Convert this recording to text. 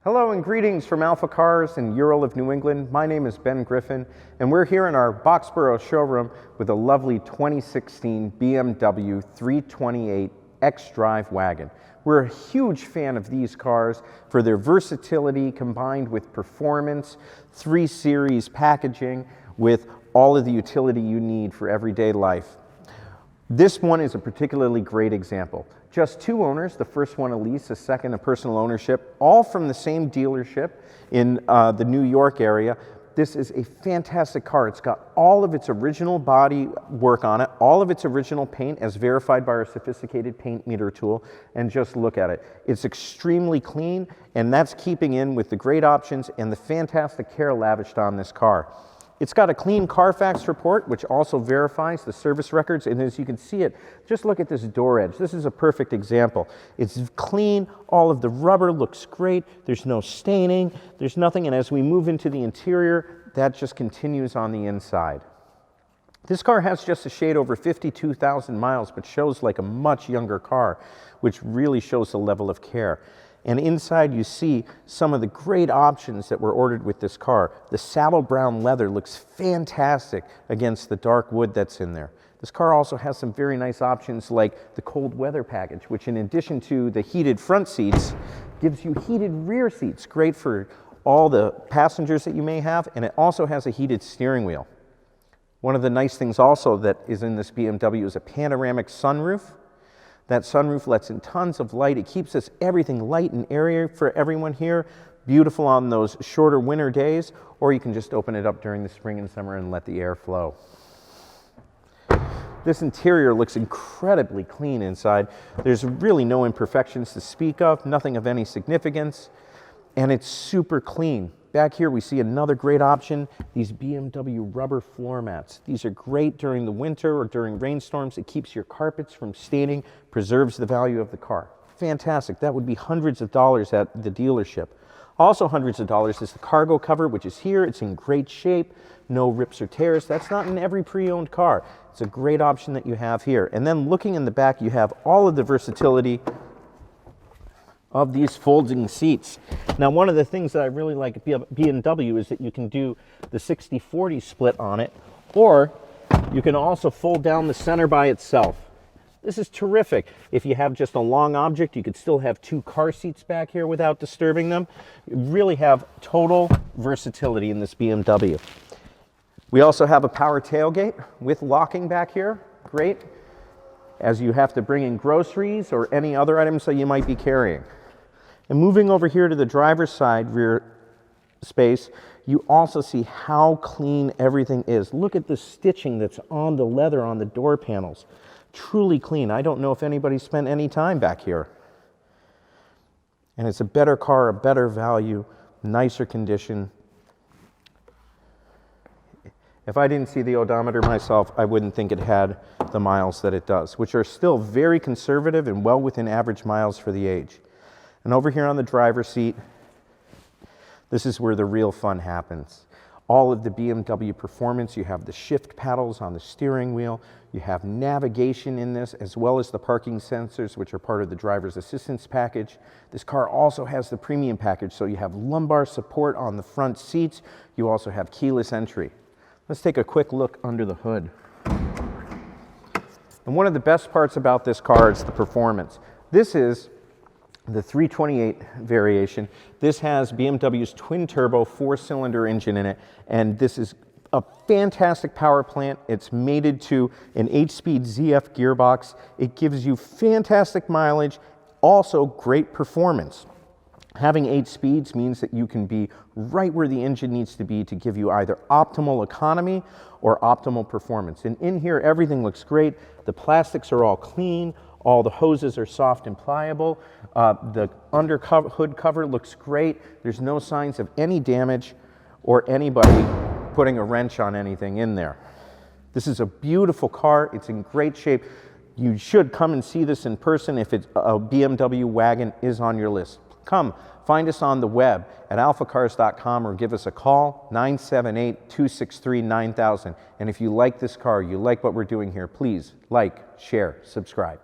Hello and greetings from AlphaCars in Ural of New England. My name is Ben Griffin, and we're here in our Boxborough showroom with a lovely 2016 BMW 328 xDrive wagon. We're a huge fan of these cars for their versatility combined with performance, 3 Series packaging with all of the utility you need for everyday life. This one is a particularly great example. Just 2 owners, the first one a lease, the second a personal ownership, all from the same dealership in the New York area. This is a fantastic car. It's got all of its original body work on it, all of its original paint as verified by our sophisticated paint meter tool, and just look at it. It's extremely clean, and that's keeping in with the great options and the fantastic care lavished on this car. It's got a Clean Carfax report, which also verifies the service records, and as you can see it, just look at this door edge. This is a perfect example. It's clean, all of the rubber looks great, there's no staining, there's nothing, and as we move into the interior, that just continues on the inside. This car has just a shade over 52,000 miles, but shows like a much younger car, which really shows the level of care. And inside you see some of the great options that were ordered with this car. The saddle brown leather looks fantastic against the dark wood that's in there. This car also has some very nice options like the cold weather package, which in addition to the heated front seats, gives you heated rear seats, great for all the passengers that you may have, and it also has a heated steering wheel. One of the nice things also that is in this BMW is a panoramic sunroof. That sunroof lets in tons of light. It keeps us everything light and airy for everyone here. Beautiful on those shorter winter days, or you can just open it up during the spring and summer and let the air flow. This interior looks incredibly clean inside. There's really no imperfections to speak of, nothing of any significance, and it's super clean. Back here we see another great option, these BMW rubber floor mats. These are great during the winter or during rainstorms. It keeps your carpets from staining, preserves the value of the car. Fantastic. That would be hundreds of dollars at the dealership. Also hundreds of dollars is the cargo cover, which is here. It's in great shape, no rips or tears. That's not in every pre-owned car. It's a great option that you have here. And then looking in the back, you have all of the versatility of these folding seats. Now, one of the things that I really like at BMW is that you can do the 60-40 split on it, or you can also fold down the center by itself. This is terrific. If you have just a long object, you could still have 2 car seats back here without disturbing them. You really have total versatility in this BMW. We also have a power tailgate with locking back here. Great, as you have to bring in groceries or any other items that you might be carrying. And moving over here to the driver's side rear space, you also see how clean everything is. Look at the stitching that's on the leather on the door panels. Truly clean. I don't know if anybody spent any time back here. And it's a better car, a better value, nicer condition. If I didn't see the odometer myself, I wouldn't think it had the miles that it does, which are still very conservative and well within average miles for the age. And over here on the driver's seat, this is where the real fun happens. All of the BMW performance, you have the shift paddles on the steering wheel, you have navigation in this, as well as the parking sensors, which are part of the driver's assistance package. This car also has the premium package, so you have lumbar support on the front seats. You also have keyless entry. Let's take a quick look under the hood. And one of the best parts about this car is the performance. This is the 328 variation. This has BMW's twin-turbo 4-cylinder engine in it, and this is a fantastic power plant. It's mated to an 8-speed ZF gearbox. It gives you fantastic mileage, also great performance. Having 8 speeds means that you can be right where the engine needs to be to give you either optimal economy or optimal performance. And in here, everything looks great. The plastics are all clean. All the hoses are soft and pliable. The hood cover looks great. There's no signs of any damage or anybody putting a wrench on anything in there. This is a beautiful car. It's in great shape. You should come and see this in person if it's a BMW wagon is on your list. Come, find us on the web at alphacars.com or give us a call, 978-263-9000. And if you like this car, you like what we're doing here, please like, share, subscribe.